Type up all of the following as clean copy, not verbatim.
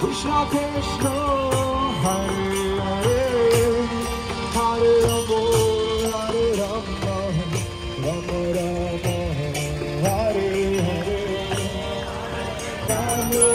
Krishna Krishna Hare Hare Hare Rama Hare Rama Rama Rama Hare Hare Rama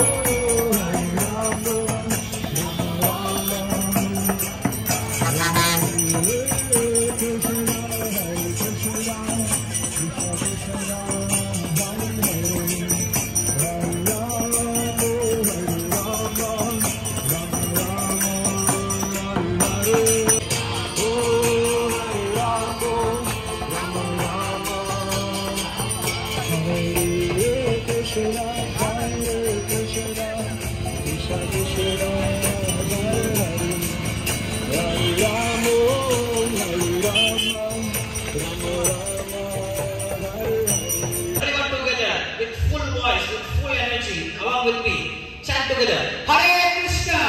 with me. Chant together. Hare Krishna.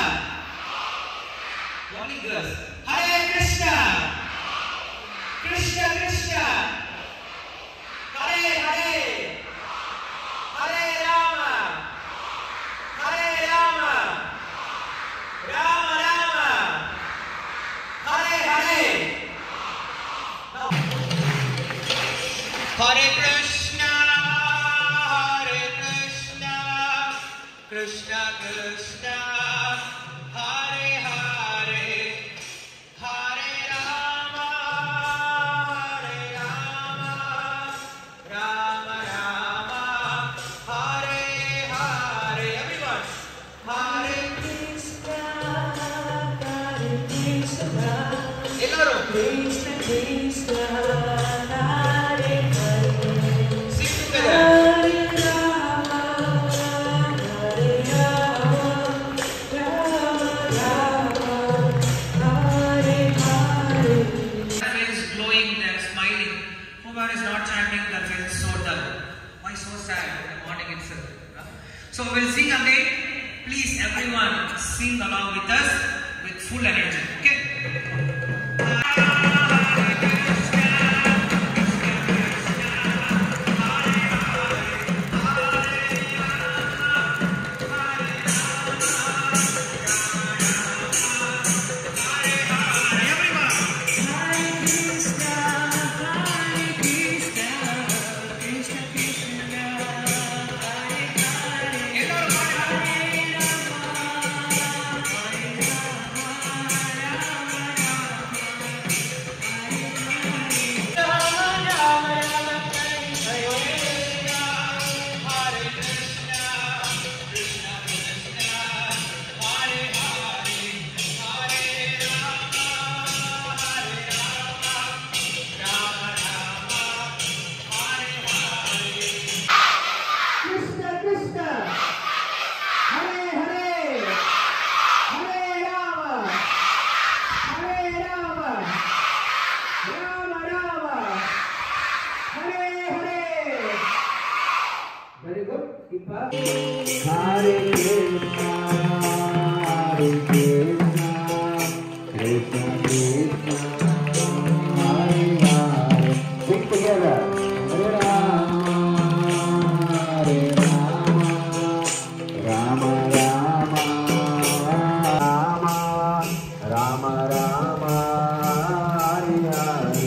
Morning girls. Hare Krishna. Krishna Krishna. Hare Hare. Hare Rama. Hare Rama. Rama Rama. Hare Hare. Now. Hare Krishna. Krishna Krishna Hare Hare Hare Rama Hare Rama Rama Rama Hare Hare. Everyone. Hare Krishna Hare Krishna Ellarum Krishna Krishna Hare Hare. Sing together. Is not chanting, that is so dull. Why so sad in the morning itself? So we'll sing again. Please everyone sing along with us with full energy. Okay? Very good. Keep up. Hare Krishna, Hare Krishna, Krishna Krishna, Hare Hare. Sing together. Hare Rama, Hare Rama, Rama Rama, Rama Rama, Hare Hare.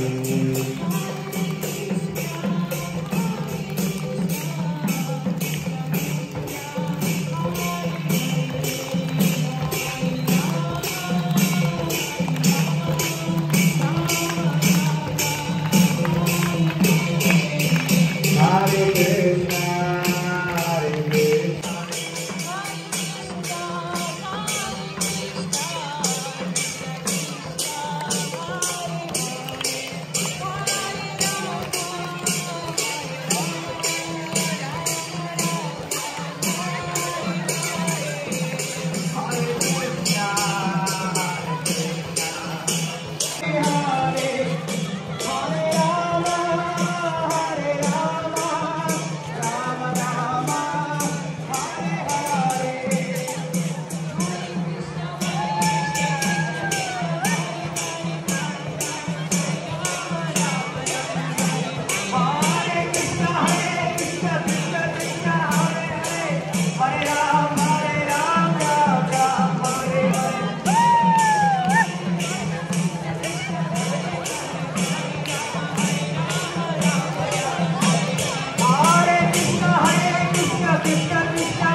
Krishna Krishna